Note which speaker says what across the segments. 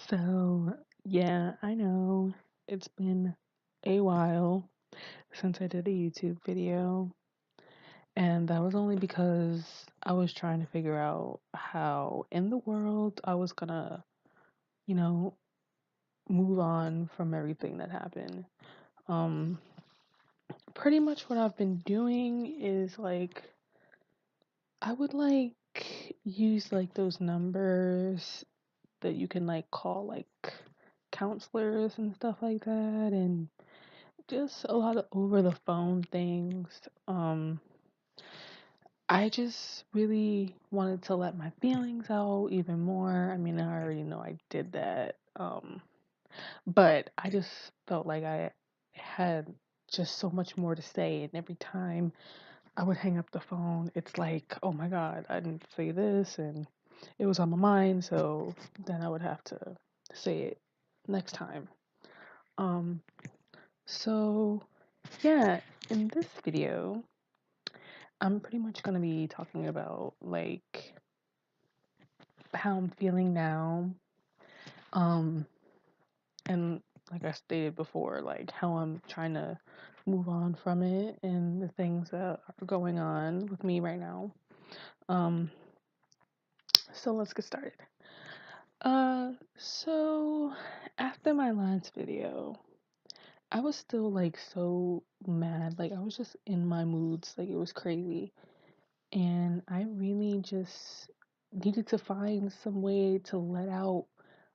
Speaker 1: So, yeah, I know it's been a while since I did a YouTube video, and that was only because I was trying to figure out how in the world I was gonna, you know, move on from everything that happened. Um, Pretty much what I've been doing is I would use those numbers that you can call counselors and stuff like that, and just a lot of over the phone things. I just really wanted to let my feelings out even more. I mean, I already know I did that. But I just felt like I had just so much more to say, and every time I would hang up the phone, it's like, oh my God, I didn't say this, and it was on my mind, so then I would have to say it next time. Um, so yeah, in this video, I'm pretty much gonna be talking about how I'm feeling now. Um, and like I stated before, how I'm trying to move on from it and the things that are going on with me right now. Um, so let's get started. So after my last video, I was still so mad. Like I was just in my moods. Like it was crazy. And I really just needed to find some way to let out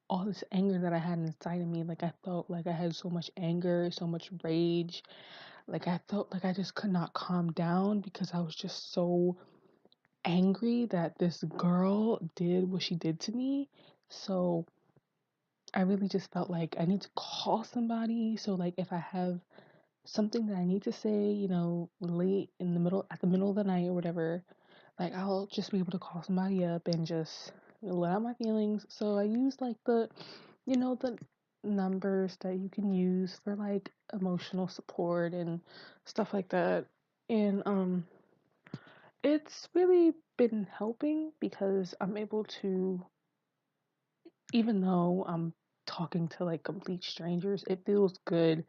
Speaker 1: all this anger that I had inside of me. Like I felt like I had so much anger, so much rage. Like I felt like I just could not calm down because I was just so angry that this girl did what she did to me. So I really just felt like I need to call somebody. So if I have something that I need to say, late in the middle at the middle of the night or whatever, I'll just be able to call somebody up and just let out my feelings. So I use the numbers that you can use for emotional support and stuff like that. And it's really been helping because I'm able to, even though I'm talking to complete strangers, it feels good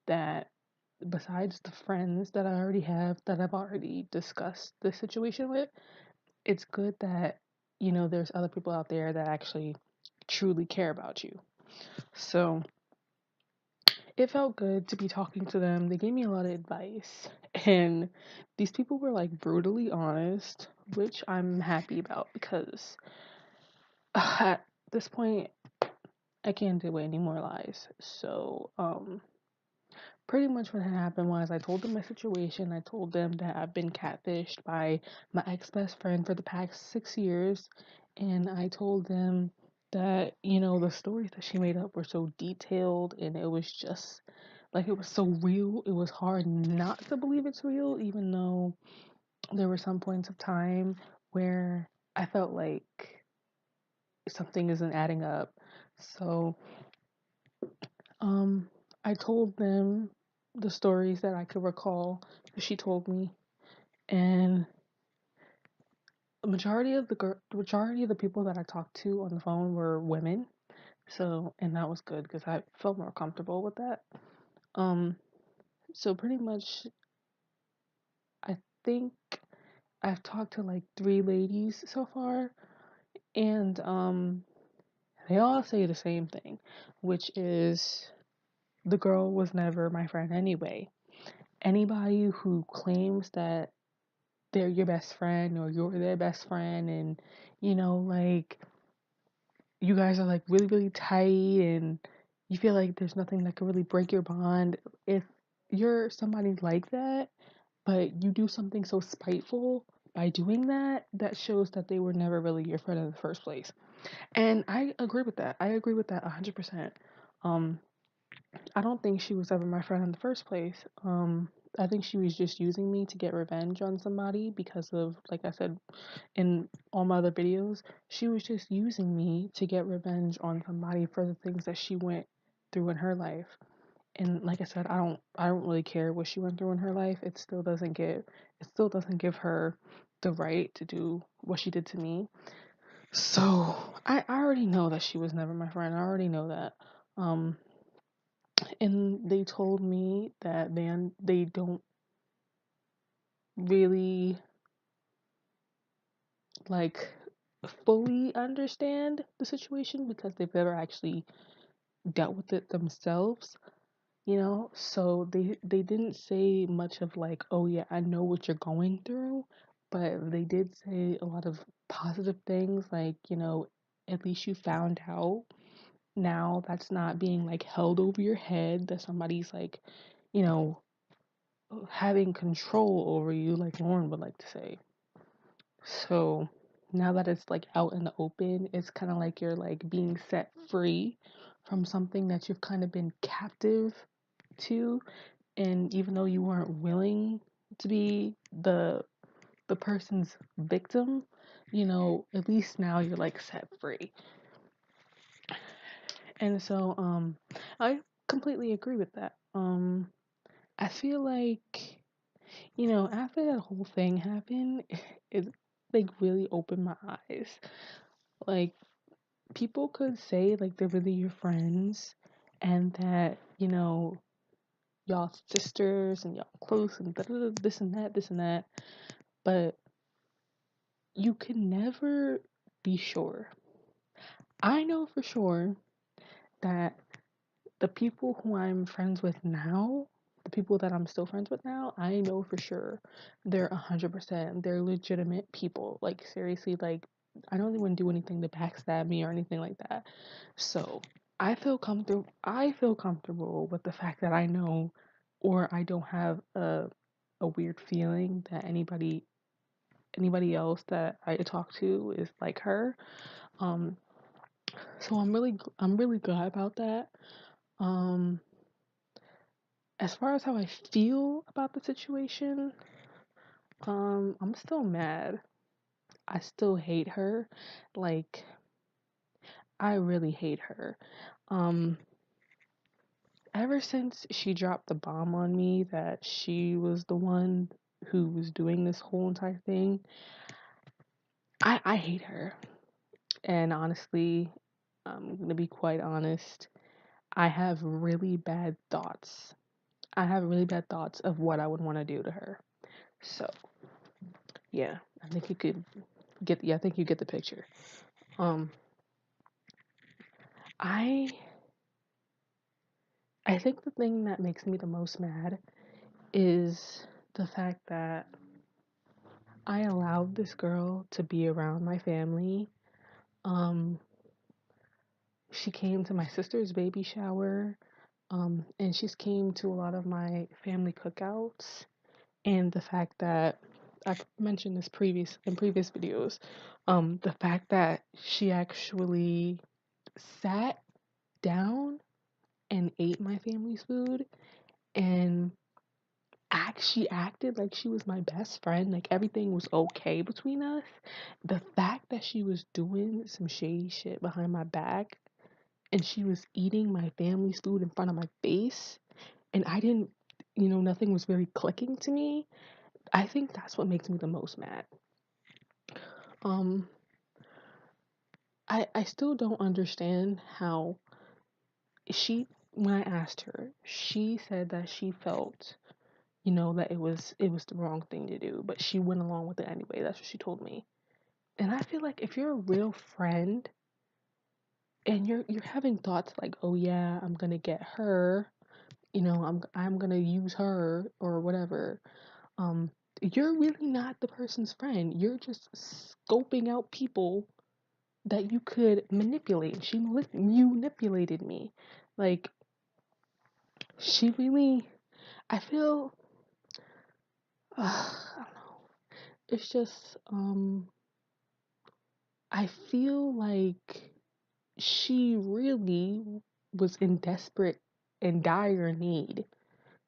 Speaker 1: that besides the friends that I already have that I've already discussed the situation with, it's good that there's other people out there that actually truly care about you. So it felt good to be talking to them. They gave me a lot of advice, and these people were brutally honest, which I'm happy about because at this point I can't do any more lies. So pretty much what had happened was I told them my situation. I told them that I've been catfished by my ex-best friend for the past 6 years. And I told them that, the stories that she made up were so detailed and it was just it was so real. It was hard not to believe it's real, even though there were some points of time where I felt like something isn't adding up. So Um, I told them the stories that I could recall that she told me, and the majority of the people that I talked to on the phone were women. So, and that was good because I felt more comfortable with that. Um, so pretty much, I think I've talked to three ladies so far, and they all say the same thing, which is the girl was never my friend anyway. Anybody who claims that they're your best friend or you're their best friend and you guys are really really tight and you feel like there's nothing that could really break your bond. If you're somebody like that but you do something so spiteful by doing that, that shows that they were never really your friend in the first place. And I agree with that. I agree with that 100%. um I don't think she was ever my friend in the first place. I think she was just using me to get revenge on somebody because of, like I said in all my other videos, she was just using me to get revenge on somebody for the things that she went through in her life. And like I said, I don't really care what she went through in her life. It still doesn't give her the right to do what she did to me. So I already know that she was never my friend. I already know that. Um, and they told me that they don't really like fully understand the situation because they've never actually dealt with it themselves, you know? So they didn't say much of like, "Oh yeah, I know what you're going through," but they did say a lot of positive things like, at least you found out. Now that's not being like held over your head that somebody's like, you know, having control over you, like Lauren would like to say. So now that it's like out in the open, it's kind of like you're like being set free from something that you've kind of been captive to. And even though you weren't willing to be the person's victim, at least now you're like set free. And so I completely agree with that. I feel like, after that whole thing happened, it like really opened my eyes. Like people could say like they're really your friends and that, y'all sisters and y'all close and this and that, this and that, but you can never be sure. I know for sure that the people who I'm friends with now, the people that I'm still friends with now, I know for sure they're 100%. They're legitimate people. Like, seriously, like, I don't even do anything to backstab me or anything like that. So, I feel comfortable with the fact that I know or I don't have a weird feeling that anybody else that I talk to is like her. Um, so I'm really glad about that. Um, as far as how I feel about the situation, I'm still mad. I still hate her. Like, I really hate her. Um, ever since she dropped the bomb on me that she was the one who was doing this whole entire thing, I hate her. And honestly, I'm gonna be quite honest. I have really bad thoughts. I have really bad thoughts of what I would want to do to her. So, yeah, I think you could I think you get the picture. Um, I I think the thing that makes me the most mad is the fact that I allowed this girl to be around my family. Um, she came to my sister's baby shower, and she's came to a lot of my family cookouts. And the fact that I've mentioned this in previous videos, the fact that she actually sat down and ate my family's food and she acted like she was my best friend, like everything was okay between us. The fact that she was doing some shady shit behind my back and she was eating my family's food in front of my face and I didn't, nothing was very clicking to me. I think that's what makes me the most mad. Um, I still don't understand how when I asked her, she said that she felt, that it was the wrong thing to do, but she went along with it anyway. That's what she told me. And I feel like if you're a real friend and you're having thoughts like, "Oh yeah, I'm going to get her, I'm going to use her or whatever." Um you're really not the person's friend. You're just scoping out people that you could manipulate. You manipulated me. Like she really I feel I don't know. It's just I feel like she really was in desperate and dire need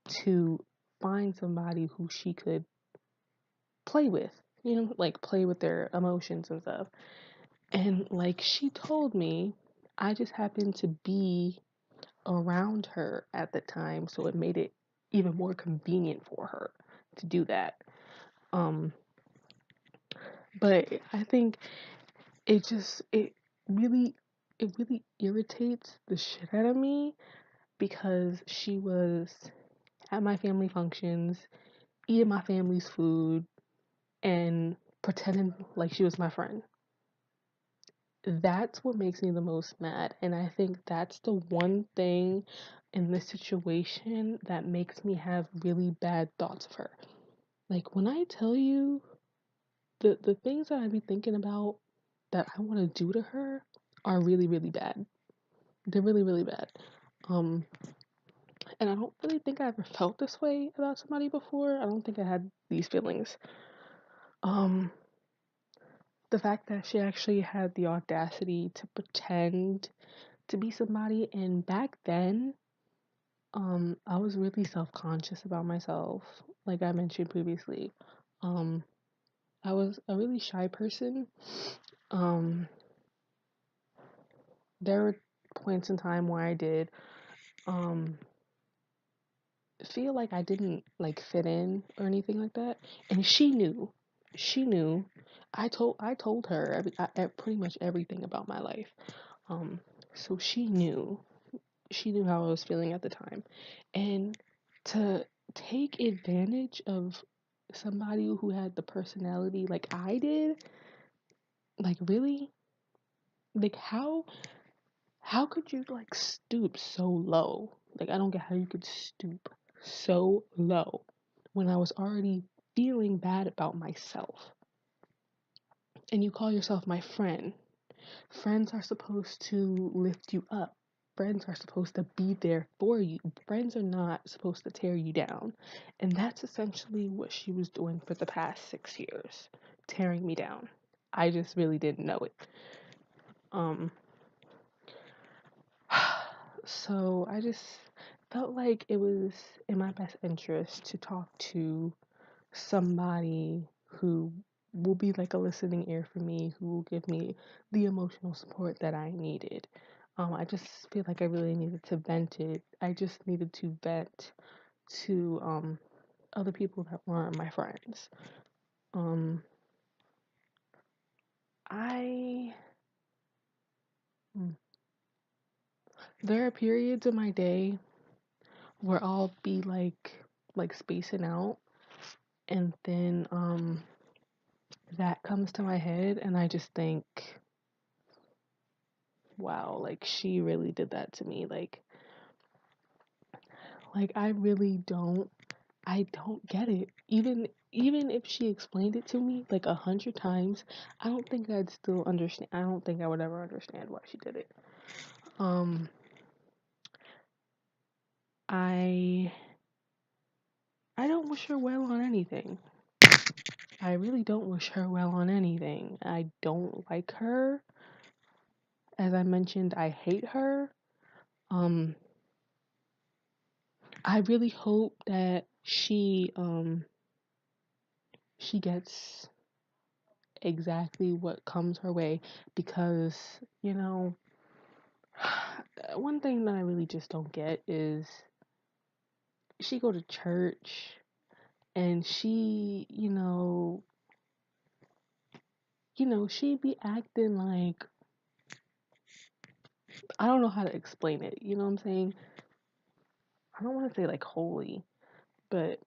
Speaker 1: to find somebody who she could play with, like play with their emotions and stuff. And like she told me, I just happened to be around her at the time, so it made it even more convenient for her to do that. Um, but I think it really it really irritates the shit out of me because she was at my family functions, eating my family's food, and pretending like she was my friend. That's what makes me the most mad. And I think that's the one thing in this situation that makes me have really bad thoughts of her. Like when I tell you the things that I be thinking about that I want to do to her are really, really bad. They're really, really bad. Um, and I don't really think I ever felt this way about somebody before. I don't think I had these feelings. Um, the fact that she actually had the audacity to pretend to be somebody, and back then, I was really self-conscious about myself, like I mentioned previously. Um, I was a really shy person. Um, there were points in time where I did um feel like I didn't like fit in or anything like that, and she knew. She knew. I told her pretty much everything about my life. Um, so she knew. She knew how I was feeling at the time, and to take advantage of somebody who had the personality like I did, like really, like how could you like stoop so low? Like I don't get how you could stoop so low when I was already feeling bad about myself. And you call yourself my friend. Friends are supposed to lift you up. Friends are supposed to be there for you. Friends are not supposed to tear you down. And that's essentially what she was doing for the past 6 years, tearing me down. I just really didn't know it. Um, So I just felt like it was in my best interest to talk to somebody who will be like a listening ear for me, who will give me the emotional support that I needed. I just feel like I really needed to vent it. I just needed to vent to other people that weren't my friends. Um, I mm, there are periods in my day where I'll be like spacing out, and then that comes to my head and I just think, wow, like she really did that to me. Like I don't get it. Even if she explained it to me like 100 times, I don't think I'd still understand. I don't think I would ever understand why she did it. Um I I don't wish her well on anything. I really don't wish her well on anything. I don't like her. As I mentioned, I hate her. Um I really hope that she gets exactly what comes her way, because you know one thing that I really just don't get is she go to church and she be acting like, I don't know how to explain it, you know what I'm saying? I don't want to say like holy, but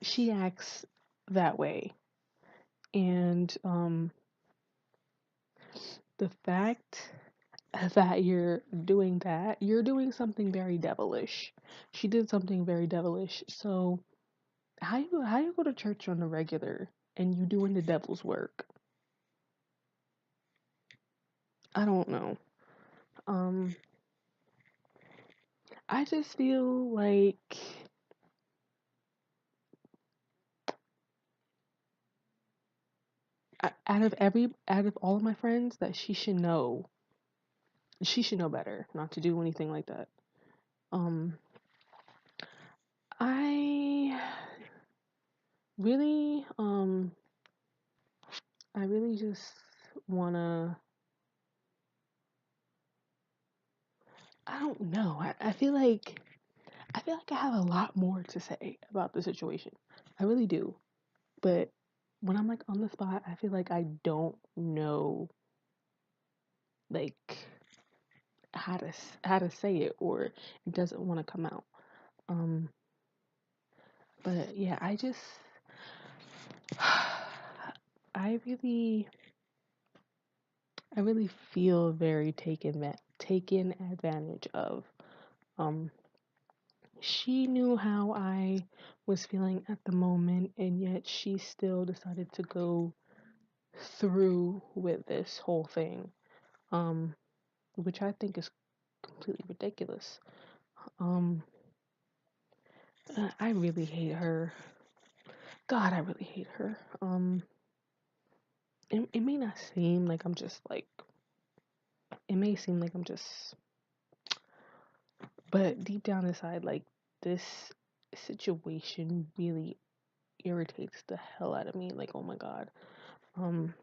Speaker 1: she acts that way. And the fact that you're doing something very devilish. She did something very devilish. So how you go to church on the regular and you doing the devil's work? I don't know. Um, I just feel like out of all of my friends that she should know better not to do anything like that. Um, I really I really just wanna, I don't know. I feel like I have a lot more to say about the situation. I really do. But when I'm like on the spot, I feel like I don't know like how to say it, or it doesn't want to come out. Um, but yeah, I really I really feel very taken advantage of. Um, she knew how I was feeling at the moment, and yet she still decided to go through with this whole thing, um, which I think is completely ridiculous. Um, I really hate her. God, I really hate her. It may not seem like I'm just like, it may seem like I'm just, but deep down inside, like, this situation really irritates the hell out of me. Like, oh my God. Um,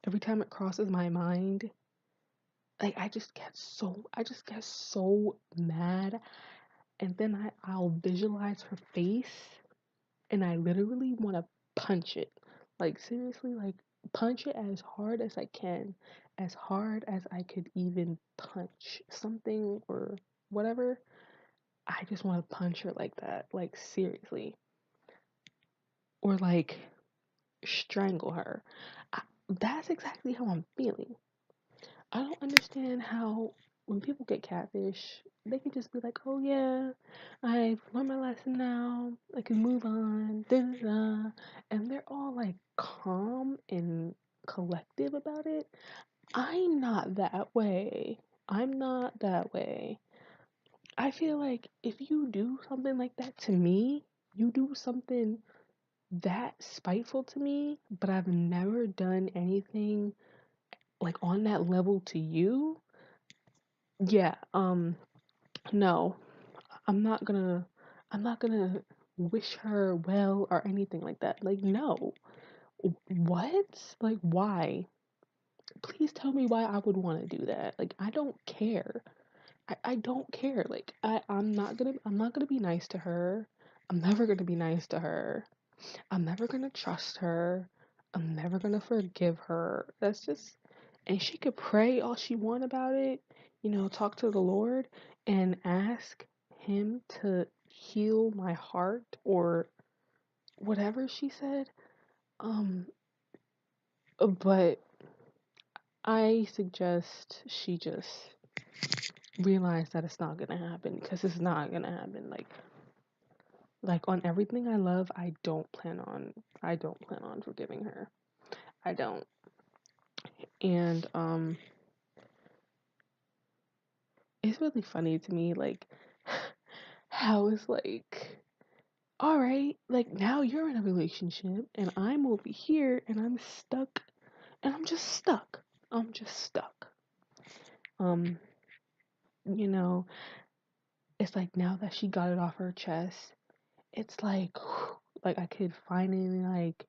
Speaker 1: every time it crosses my mind, like, I just get so mad. And then I'll visualize her face, and I literally want to punch it. Like, seriously, like, punch it as hard as I can, as hard as I could even punch something or whatever. I just want to punch her like that, like, seriously. Or, like, strangle her. That's exactly how I'm feeling. I don't understand how when people get catfish, they can just be like, "Oh yeah, I've learned my lesson now. I can move on." Da, da, da. And they're all like calm and collective about it. I'm not that way. I'm not that way. I feel like if you do something like that to me, you do something that spiteful to me, but I've never done anything like on that level to you. Yeah, no, I'm not gonna, I'm not gonna wish her well or anything like that. Like, no. What? Like, why? Please tell me why I would want to do that. Like, I don't care. I don't care. Like, I'm not gonna be nice to her. I'm never gonna be nice to her. I'm never gonna trust her. I'm never gonna forgive her. That's just, and she could pray all she want about it, talk to the Lord and ask him to heal my heart or whatever she said. Um, but I suggest she just realize that it's not gonna happen because it's not gonna happen. Like on everything I love, I don't plan on forgiving her. I don't. And it's really funny to me, like, how it's like, all right, like now you're in a relationship and I'm over here and I'm stuck and I'm just stuck. I'm just stuck. Um, you know, it's like now that she got it off her chest, it's like, like I could finally like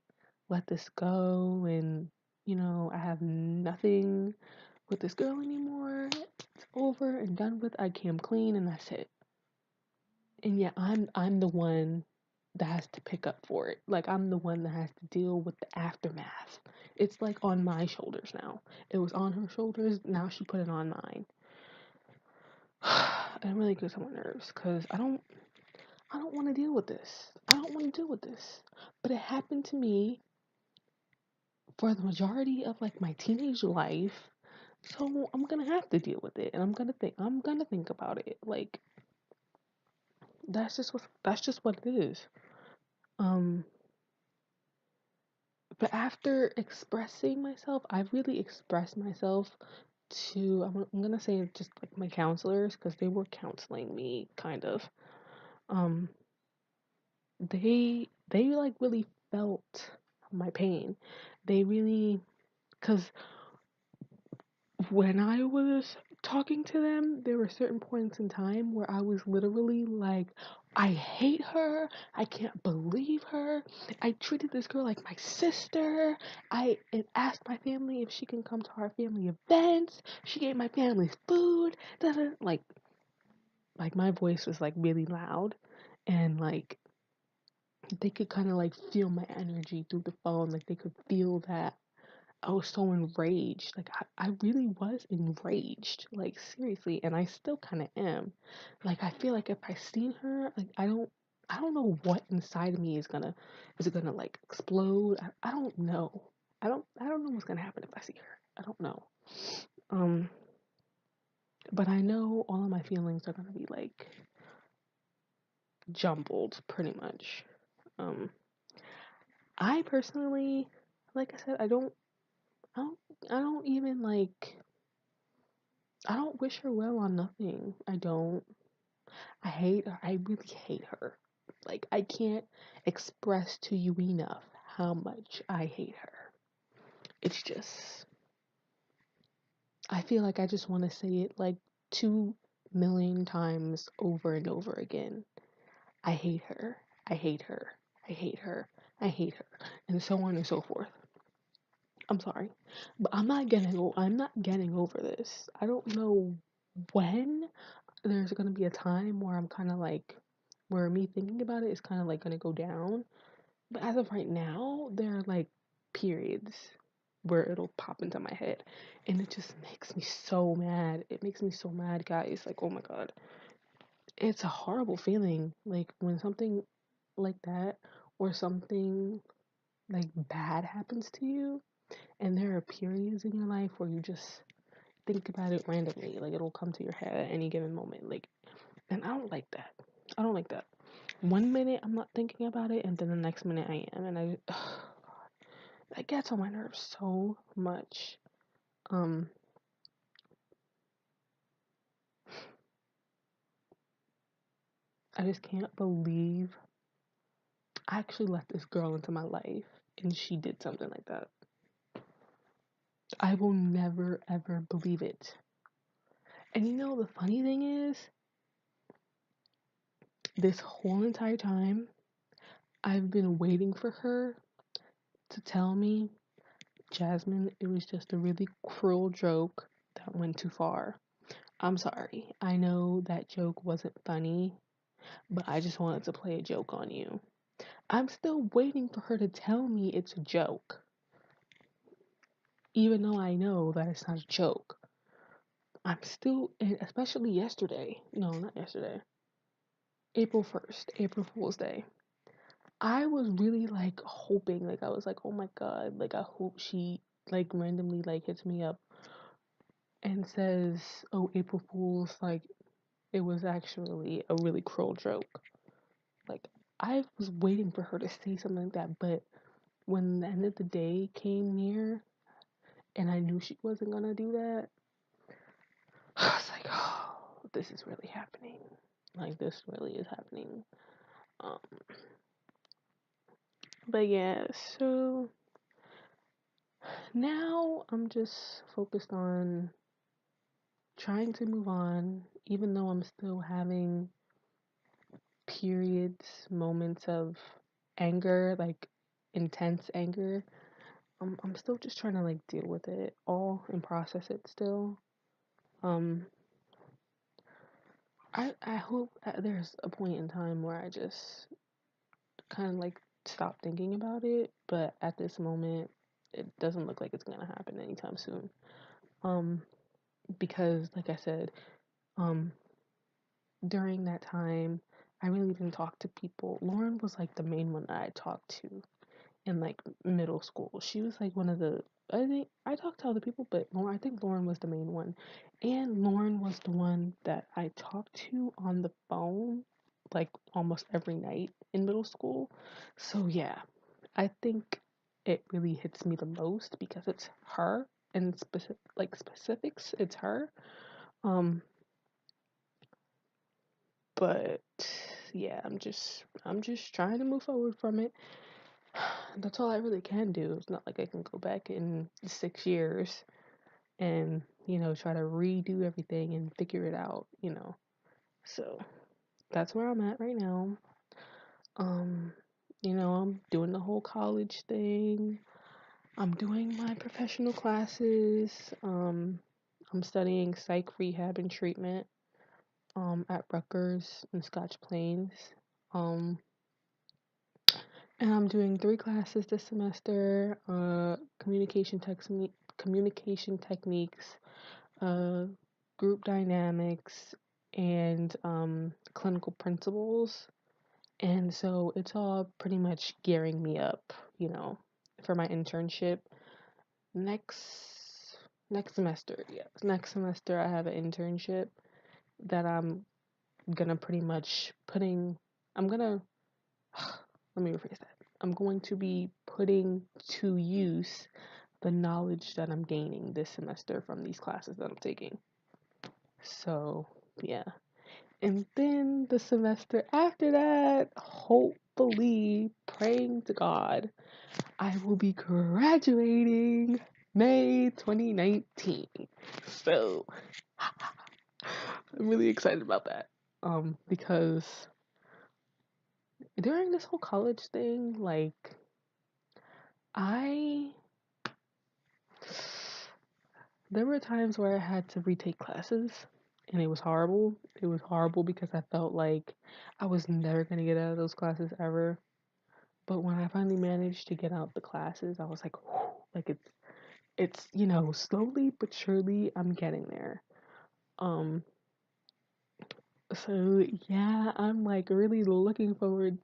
Speaker 1: let this go and, I have nothing with this girl anymore. It's over and done with. I came clean and that's it. And yet I'm the one that has to pick up for it. Like I'm the one that has to deal with the aftermath. It's like on my shoulders now. It was on her shoulders, now she put it on mine. And it really gets on my nerves because I don't want to deal with this. I don't want to deal with this. But it happened to me for the majority of like my teenage life. So I'm gonna have to deal with it and I'm gonna think about it. Like that's just what it is. Um but after expressing myself, I've really expressed myself to I'm gonna say just like my counselors because they were counseling me kind of. Um they like really felt my pain. They really because when I was talking to them, there were certain points in time where I was literally like, I hate her. I can't believe her. I treated this girl like my sister. I asked my family if she can come to our family events. She gave my family food. Da, da, like my voice was like really loud, and like they could kind of like feel my energy through the phone. Like they could feel that I was so enraged. Like I really was enraged. Like seriously, and I still kind of am. Like I feel like if I see her, like I don't know what inside of me is it gonna like explode? I don't know. I don't know what's gonna happen if I see her. I don't know. Um, but I know all of my feelings are gonna be like jumbled pretty much. Um, I personally, like I said, I don't, I don't even like, I don't wish her well on nothing. I don't. I hate her. I really hate her. Like, I can't express to you enough how much I hate her. It's just, I feel like I just want to say it like 2 million times over and over again. I hate her. I hate her. I hate her. I hate her. And so on and so forth. I'm sorry. But I'm not getting over this. I don't know when there's gonna be a time where I'm kind of like, where me thinking about it is kind of like gonna go down. But as of right now, there are like periods where it'll pop into my head, and it just makes me so mad. It makes me so mad, guys. Like, oh my god, it's a horrible feeling. Like when something like that or something like bad happens to you, and there are periods in your life where you just think about it randomly. Like it'll come to your head at any given moment. Like, and I don't like that. I don't like that. One minute I'm not thinking about it, and then the next minute I am, and that gets on my nerves so much. Um, I just can't believe I actually let this girl into my life, and she did something like that. I will never ever believe it. And you know the funny thing is, this whole entire time I've been waiting for her to tell me, Jasmine, it was just a really cruel joke that went too far. I'm sorry. I know that joke wasn't funny, but I just wanted to play a joke on you. I'm still waiting for her to tell me it's a joke, even though I know that it's not a joke. I'm still, and especially yesterday. No, not yesterday. April 1st, April Fool's Day. I was really like hoping, like I was like, oh my god, like I hope she like randomly like hits me up and says, oh, April Fool's, like it was actually a really cruel joke. Like I was waiting for her to say something like that, but when the end of the day came near and I knew she wasn't gonna do that, I was like, oh, this is really happening. Like this really is happening. Um, but yeah, so now I'm just focused on trying to move on, even though I'm still having periods, moments of anger, like intense anger. I'm still just trying to like deal with it all and process it still. Um, I hope there's a point in time where I just kind of like stop thinking about it, but at this moment, it doesn't look like it's gonna happen anytime soon. Um, because like I said, um, during that time, I really didn't talk to people. Lauren was like the main one that I talked to in like middle school. She was like one of the, I think I talked to other people, but Lauren, I think Lauren was the main one. And Lauren was the one that I talked to on the phone like almost every night in middle school. So yeah, I think it really hits me the most because it's her and specifics, it's her. Um, but yeah, I'm just trying to move forward from it. That's all I really can do. It's not like I can go back in 6 years and, try to redo everything and figure it out. So that's where I'm at right now. Um, I'm doing the whole college thing. I'm doing my professional classes. I'm studying psych rehab and treatment at Rutgers in Scotch Plains. Um, And I'm doing 3 classes this semester, communication techniques, uh, group dynamics, and clinical principles. And so it's all pretty much gearing me up, for my internship next next semester. Yeah, next semester I have an internship that I'm gonna pretty much putting. I'm gonna let me rephrase that. I'm going to be putting to use the knowledge that I'm gaining this semester from these classes that I'm taking. So, yeah. And then the semester after that, hopefully, praying to God, I will be graduating May 2019. So, I'm really excited about that. Because during this whole college thing, like, I there were times where I had to retake classes and it was horrible. It was horrible because I felt like I was never going to get out of those classes ever. But when I finally managed to get out the classes, I was like, whew, like it's, slowly but surely I'm getting there. Um so yeah, I'm really looking forward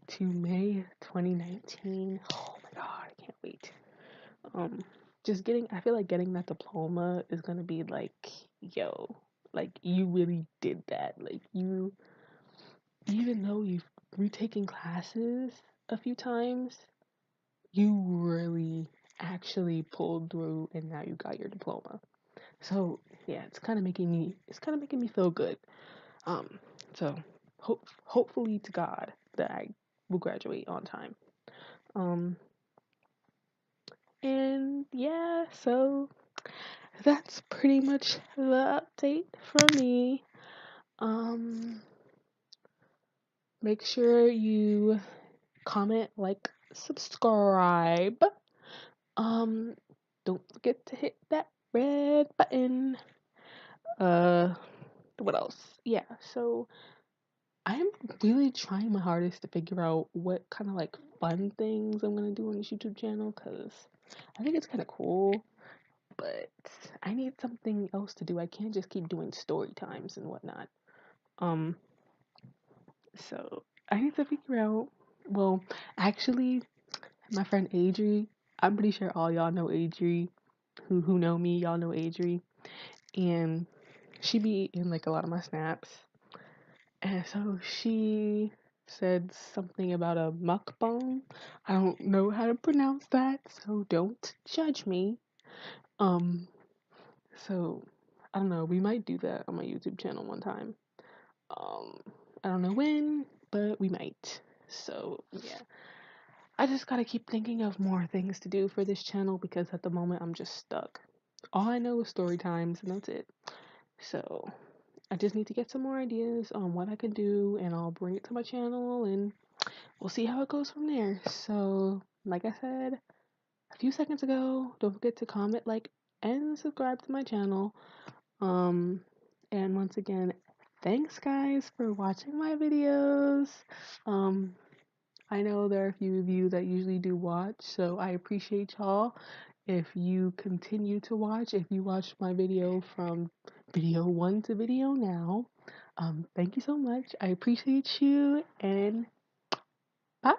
Speaker 1: to May 2019. Oh my god, I can't wait. um I feel like getting that diploma is gonna be like, yo, like you really did that. Like you, even though you've retaken classes a few times, you really actually pulled through and now you got your diploma. So yeah, it's kind of making me feel good. So hopefully to God that I will graduate on time. um and yeah, so that's pretty much the update from me. Um, Make sure you comment, like, subscribe. Um, don't forget to hit that red button. Uh, what else? Yeah, so I'm really trying my hardest to figure out what kind of like fun things I'm gonna do on this YouTube channel because I think it's kind of cool, but I need something else to do. I can't just keep doing story times and whatnot. Um, so I need to figure out. Well, actually, my friend Adri, I'm pretty sure all y'all know Adri. Who know me, y'all know Adri, and she be in like a lot of my snaps. And so she said something about a mukbang. I don't know how to pronounce that, so don't judge me. Um, so I don't know. We might do that on my YouTube channel one time. Um, I don't know when, but we might. So yeah, I just gotta keep thinking of more things to do for this channel because at the moment I'm just stuck. All I know is story times and that's it. So I just need to get some more ideas on what I can do and I'll bring it to my channel and we'll see how it goes from there. So like I said a few seconds ago, don't forget to comment, like, and subscribe to my channel. Um, and once again, thanks guys for watching my videos. Um, I know there are a few of you that usually do watch, so I appreciate y'all. If you continue to watch, if you watch my video from video 1 to video now, thank you so much. I appreciate you and bye.